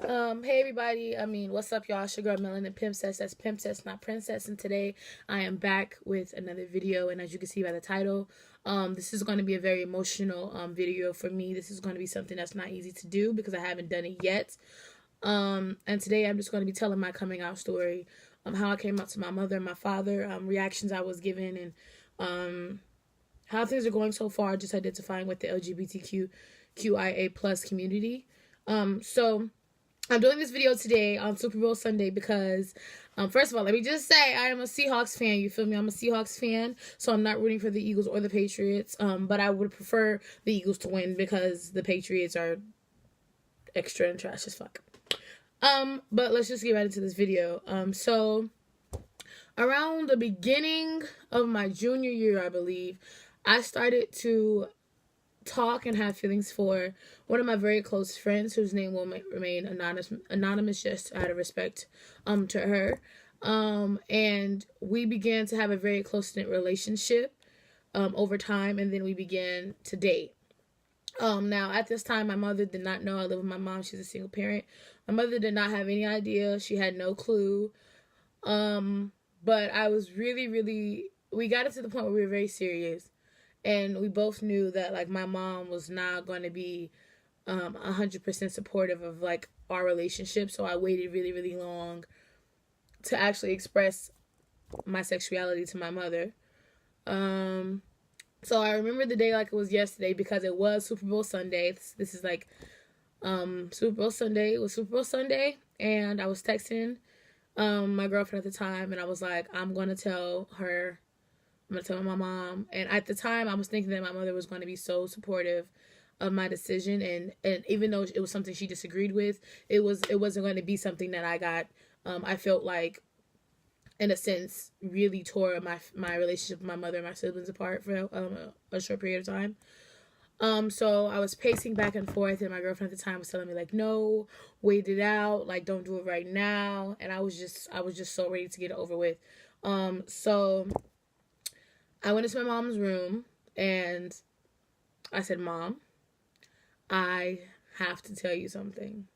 Hey everybody, what's up y'all? It's your girl MelaniinPiimpcess, that's Pimpcess, not Princess, and today I am back with another video, and as you can see by the title, this is going to be a very emotional video for me. This is going to be something that's not easy to do because I haven't done it yet. And today I'm just going to be telling my coming out story, how I came out to my mother and my father, reactions I was given, and how things are going so far, just identifying with the LGBTQIA plus community. So I'm doing this video today on Super Bowl Sunday because, first of all, let me just say I am a Seahawks fan. You feel me? I'm a Seahawks fan, so I'm not rooting for the Eagles or the Patriots. But I would prefer the Eagles to win because the Patriots are extra and trash as fuck. But let's just get right into this video. So around the beginning of my junior year, I believe, I started to talk and have feelings for one of my very close friends whose name will remain anonymous just out of respect to her. And we began to have a very close-knit relationship over time, and then we began to date. Now at this time my mother did not know I live with my mom. She's a single parent. My mother did not have any idea. She had no clue. But I was really we got it to the point where we were very serious. And we both knew that, like, my mom was not going to be 100% supportive of, like, our relationship. So I waited really long to actually express my sexuality to my mother. So I remember the day like it was yesterday because it was Super Bowl Sunday. This is like Super Bowl Sunday. It was Super Bowl Sunday. And I was texting my girlfriend at the time. And I was like, I'm going to tell her. I'm going to tell my mom. And at the time, I was thinking that my mother was going to be so supportive of my decision. And even though it was something she disagreed with, it wasn't going to be something that I felt like, in a sense, really tore my relationship with my mother and my siblings apart for a short period of time. So I was pacing back and forth, and my girlfriend at the time was telling me, like, no, wait it out. Like, don't do it right now. And I was just so ready to get it over with. So I went into my mom's room and I said, Mom, I have to tell you something.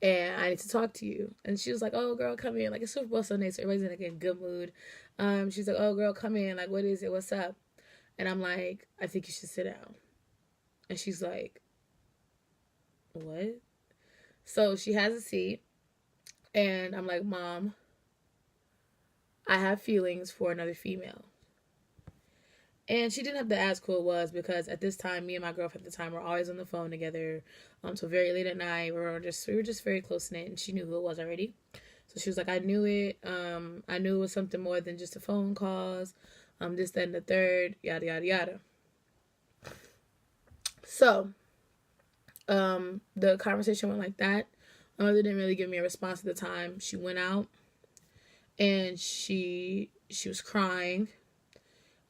And I need to talk to you. And she was like, oh, girl, come in. Like, it's Super Bowl Sunday, so everybody's in like, a good mood. She's like, oh, girl, come in. Like, what is it? What's up? And I'm like, I think you should sit down. And she's like, what? So she has a seat. And I'm like, Mom, I have feelings for another female. And she didn't have to ask who it was because at this time, me and my girlfriend at the time were always on the phone together. So very late at night, we were just very close knit, and she knew who it was already. So she was like, I knew it. I knew it was something more than just a phone calls. This, that, and the third, yada yada yada. So, the conversation went like that. My mother didn't really give me a response at the time. She went out, and she was crying.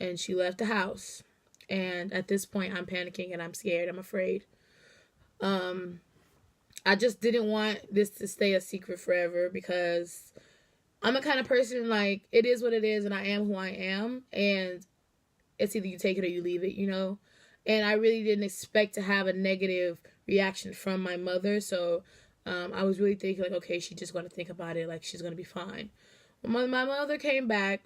And she left the house. And at this point, I'm panicking and I'm scared. I'm afraid. I just didn't want this to stay a secret forever because I'm a kind of person, like, it is what it is and I am who I am. And it's either you take it or you leave it, you know? And I really didn't expect to have a negative reaction from my mother. So I was really thinking, like, okay, she's just going to think about it. Like, she's going to be fine. When my mother came back,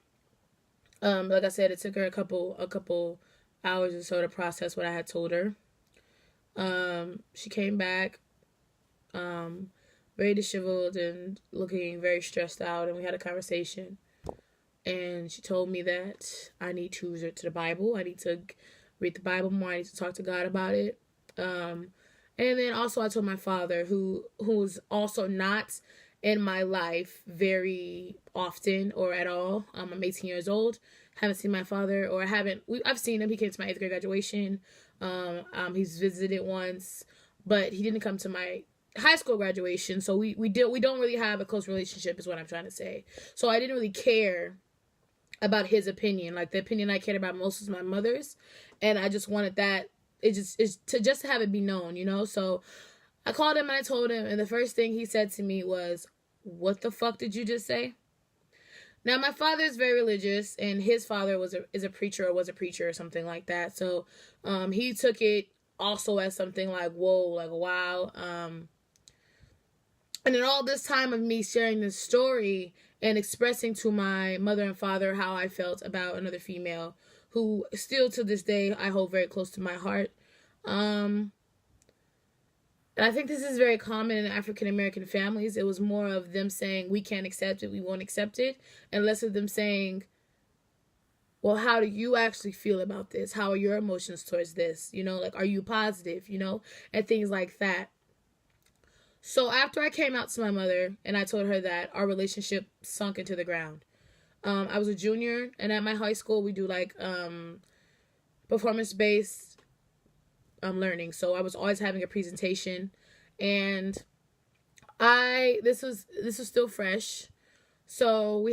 like I said, it took her a couple hours or so to process what I had told her. She came back, very disheveled and looking very stressed out, and we had a conversation. And she told me that I need to resort to the Bible. I need to read the Bible more. I need to talk to God about it. And then also I told my father, who was also not in my life very often or at all. I'm 18 years old. Haven't seen my father, or I've seen him. He came to my 8th grade graduation. He's visited once, but he didn't come to my high school graduation. So we don't really have a close relationship, is what I'm trying to say. So I didn't really care about his opinion. Like, the opinion I cared about most was my mother's, and I just wanted that to have it be known, you know. So I called him and I told him, and the first thing he said to me was, what the fuck did you just say? Now, my father is very religious, and his father was a preacher or something like that. So he took it also as something like, whoa, like, wow. And in all this time of me sharing this story and expressing to my mother and father how I felt about another female who still to this day I hold very close to my heart. And I think this is very common in African American families. It was more of them saying, we can't accept it, we won't accept it, and less of them saying, well, how do you actually feel about this? How are your emotions towards this? You know, like, are you positive, you know, and things like that. So after I came out to my mother and I told her that, our relationship sunk into the ground. I was a junior, and at my high school, we do like performance-based learning. So I was always having a presentation, and this was still fresh. So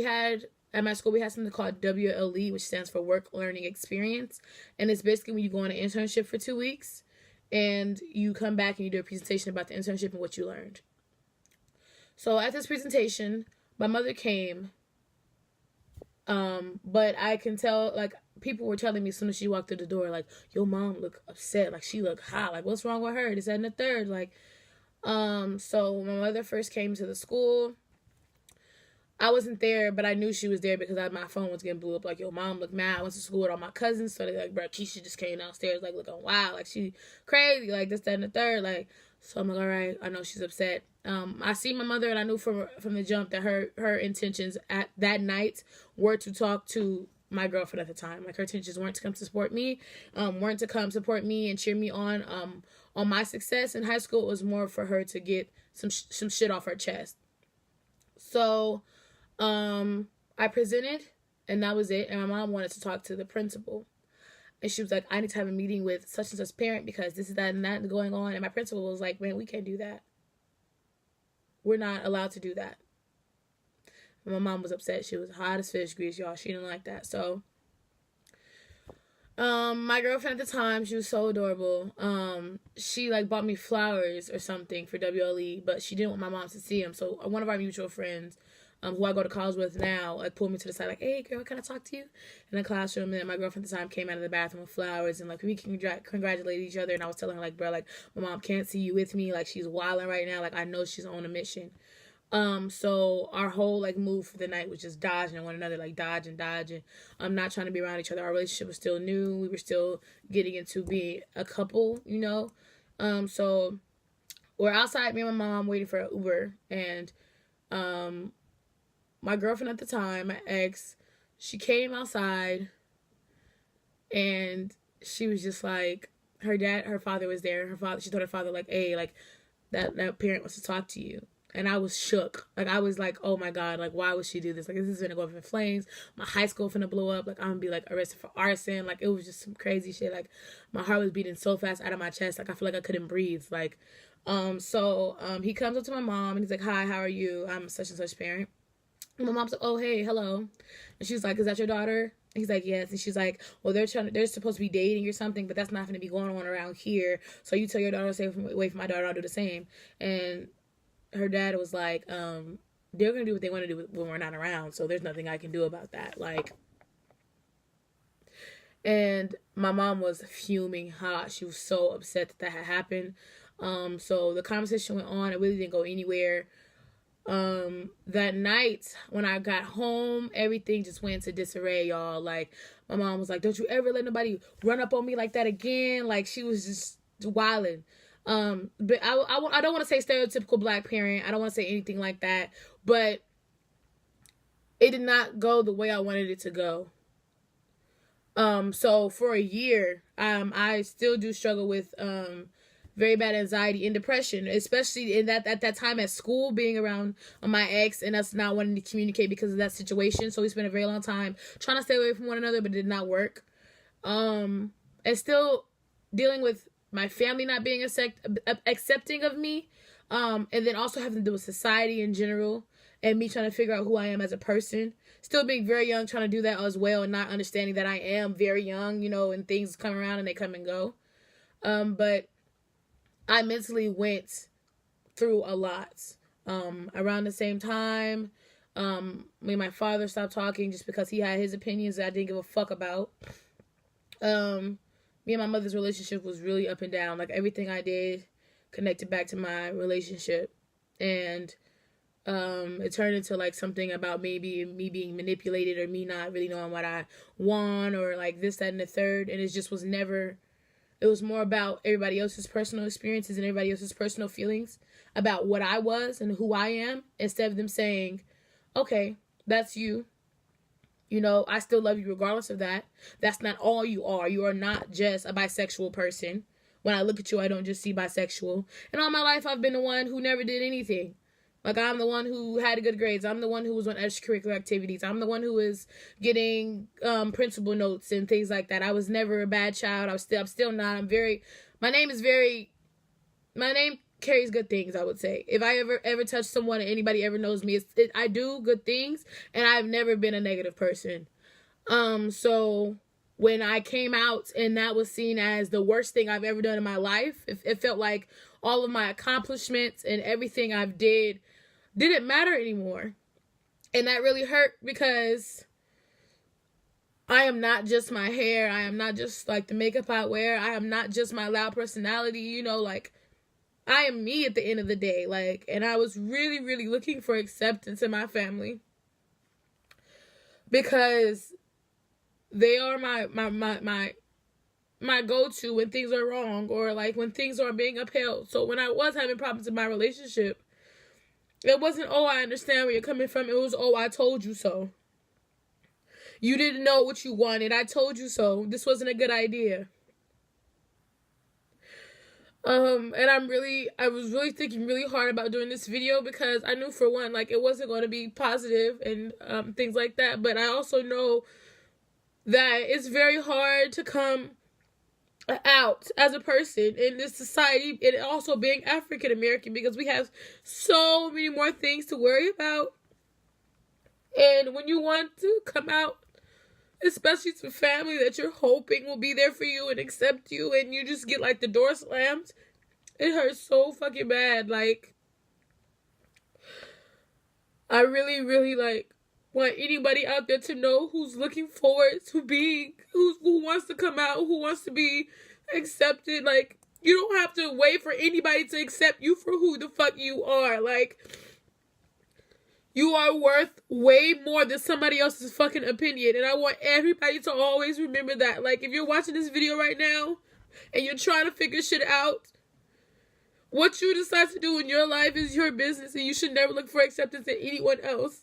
at my school, we had something called WLE, which stands for Work Learning Experience. And it's basically when you go on an internship for 2 weeks and you come back and you do a presentation about the internship and what you learned. So at this presentation, my mother came, but I can tell, like, people were telling me as soon as she walked through the door, like, your mom looked upset, like, she looked hot, like, what's wrong with her, this, that, and the third, like, so when my mother first came to the school, I wasn't there, but I knew she was there because my phone was getting blew up. Like, yo, mom looked mad. I went to school with all my cousins, so they're like, bro, Keisha just came downstairs, like, looking wild. Like, she crazy, like, this, that, and the third. Like, so I'm like, all right, I know she's upset. I see my mother, and I knew from the jump that her intentions at that night were to talk to my girlfriend at the time. Like, her intentions weren't to come to support me, weren't to come support me and cheer me on my success. In high school, it was more for her to get some shit off her chest. So I presented, and that was it. And my mom wanted to talk to the principal. And she was like, I need to have a meeting with such and such parent because this is that and that going on. And my principal was like, man, we can't do that. We're not allowed to do that. And my mom was upset. She was hot as fish grease, y'all. She didn't like that. So my girlfriend at the time, she was so adorable. She like bought me flowers or something for WLE, but she didn't want my mom to see them. So one of our mutual friends, who I go to college with now, like, pulled me to the side, like, hey, girl, can I talk to you? In the classroom, and then my girlfriend at the time came out of the bathroom with flowers, and, like, we congratulated each other, and I was telling her, like, bro, like, my mom can't see you with me, like, she's wilding right now, like, I know she's on a mission. So our whole, like, move for the night was just dodging one another, like, dodging. I'm not trying to be around each other. Our relationship was still new. We were still getting into being a couple, you know? So we're outside, me and my mom, waiting for an Uber, and, my girlfriend at the time, my ex, she came outside, and she was just like, her father was there. She told her father, like, hey, like, that parent wants to talk to you. And I was shook. Like, I was like, oh my God, like, why would she do this? Like, this is gonna go up in flames. My high school finna blow up. Like, I'm gonna be, like, arrested for arson. Like, it was just some crazy shit. Like, my heart was beating so fast out of my chest. Like, I feel like I couldn't breathe. Like, so he comes up to my mom, and he's like, hi, how are you? I'm such and such parent. And my mom's like, oh, hey, hello. And she's like, is that your daughter? And he's like, yes. And she's like, well, they're supposed to be dating or something, but that's not going to be going on around here. So you tell your daughter to stay away from my daughter, I'll do the same. And her dad was like, they're going to do what they want to do when we're not around. So there's nothing I can do about that. Like, and my mom was fuming hot. She was so upset that had happened. So the conversation went on. It really didn't go anywhere. That night when I got home, everything just went into disarray, y'all. Like, my mom was like, don't you ever let nobody run up on me like that again. Like, she was just wilding. But I don't want to say stereotypical black parent. I don't want to say anything like that, but it did not go the way I wanted it to go. So for a year, I still do struggle with, very bad anxiety and depression, especially at that time at school, being around my ex and us not wanting to communicate because of that situation. So we spent a very long time trying to stay away from one another, but it did not work. And still dealing with my family not being accepting of me, and then also having to deal with society in general and me trying to figure out who I am as a person. Still being very young, trying to do that as well, and not understanding that I am very young, you know, and things come around and they come and go. But I mentally went through a lot. Around the same time, me and my father stopped talking just because he had his opinions that I didn't give a fuck about. Me and my mother's relationship was really up and down. Like, everything I did connected back to my relationship. And It turned into like something about maybe me being manipulated or me not really knowing what I want or like this, that, and the third. And it just was never, it was more about everybody else's personal experiences and everybody else's personal feelings about what I was and who I am, instead of them saying, okay, that's you. You know, I still love you regardless of that. That's not all you are. You are not just a bisexual person. When I look at you, I don't just see bisexual. And all my life, I've been the one who never did anything. Like, I'm the one who had good grades. I'm the one who was on extracurricular activities. I'm the one who was getting principal notes and things like that. I was never a bad child. I'm still not. My name carries good things, I would say. If I ever touch someone and anybody ever knows me, I do good things, and I've never been a negative person. So when I came out and that was seen as the worst thing I've ever done in my life, it felt like all of my accomplishments and everything I've didn't matter anymore. And that really hurt, because I am not just my hair. I am not just like the makeup I wear. I am not just my loud personality. You know, like, I am me at the end of the day. Like, and I was really, really looking for acceptance in my family, because they are my go-to when things are wrong, or like when things are being upheld. So when I was having problems in my relationship, it wasn't, oh, I understand where you're coming from. It was, oh, I told you so. You didn't know what you wanted. I told you so. This wasn't a good idea. And I was really thinking really hard about doing this video, because I knew, for one, like, it wasn't going to be positive and things like that. But I also know that it's very hard to come out as a person in this society, and also being African American, because we have so many more things to worry about. And when you want to come out, especially to family that you're hoping will be there for you and accept you, and you just get like the door slammed, it hurts so fucking bad. Like, I really, really like want anybody out there to know who's looking forward to being, who wants to come out, who wants to be accepted. Like, you don't have to wait for anybody to accept you for who the fuck you are. Like, you are worth way more than somebody else's fucking opinion. And I want everybody to always remember that. Like, if you're watching this video right now and you're trying to figure shit out, what you decide to do in your life is your business, and you should never look for acceptance in anyone else.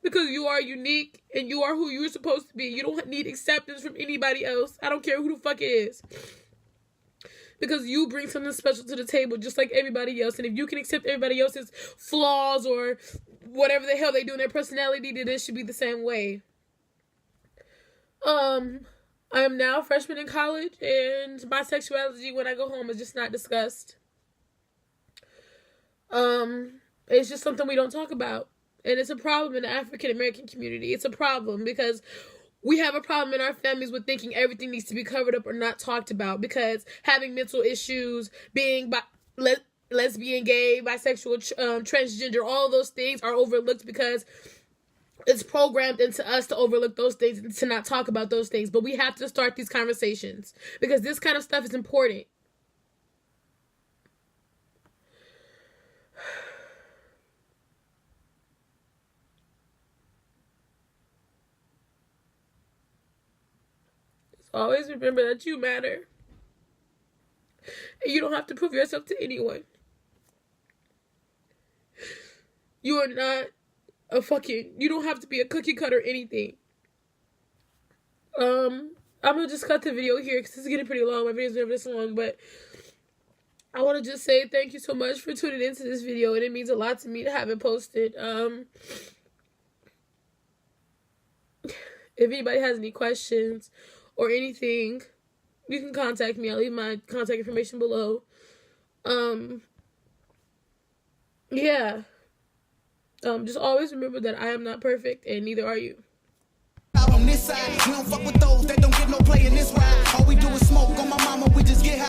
Because you are unique, and you are who you're supposed to be. You don't need acceptance from anybody else. I don't care who the fuck it is. Because you bring something special to the table, just like everybody else. And if you can accept everybody else's flaws or whatever the hell they do in their personality, then it should be the same way. I am now a freshman in college, and my sexuality when I go home is just not discussed. It's just something we don't talk about. And it's a problem in the African American community. It's a problem because we have a problem in our families with thinking everything needs to be covered up or not talked about, because having mental issues, being lesbian, gay, bisexual, transgender, all those things are overlooked because it's programmed into us to overlook those things and to not talk about those things. But we have to start these conversations, because this kind of stuff is important. Always remember that you matter. And you don't have to prove yourself to anyone. You are not you don't have to be a cookie cutter or anything. I'm gonna just cut the video here because it's getting pretty long. My video's never this long, but I want to just say thank you so much for tuning into this video, and it means a lot to me to have it posted. If anybody has any questions or anything, you can contact me. I'll leave my contact information below. Yeah. Just always remember that I am not perfect, and neither are you. Out on this side, we don't fuck with those that don't get no play in this ride. All we do is smoke on my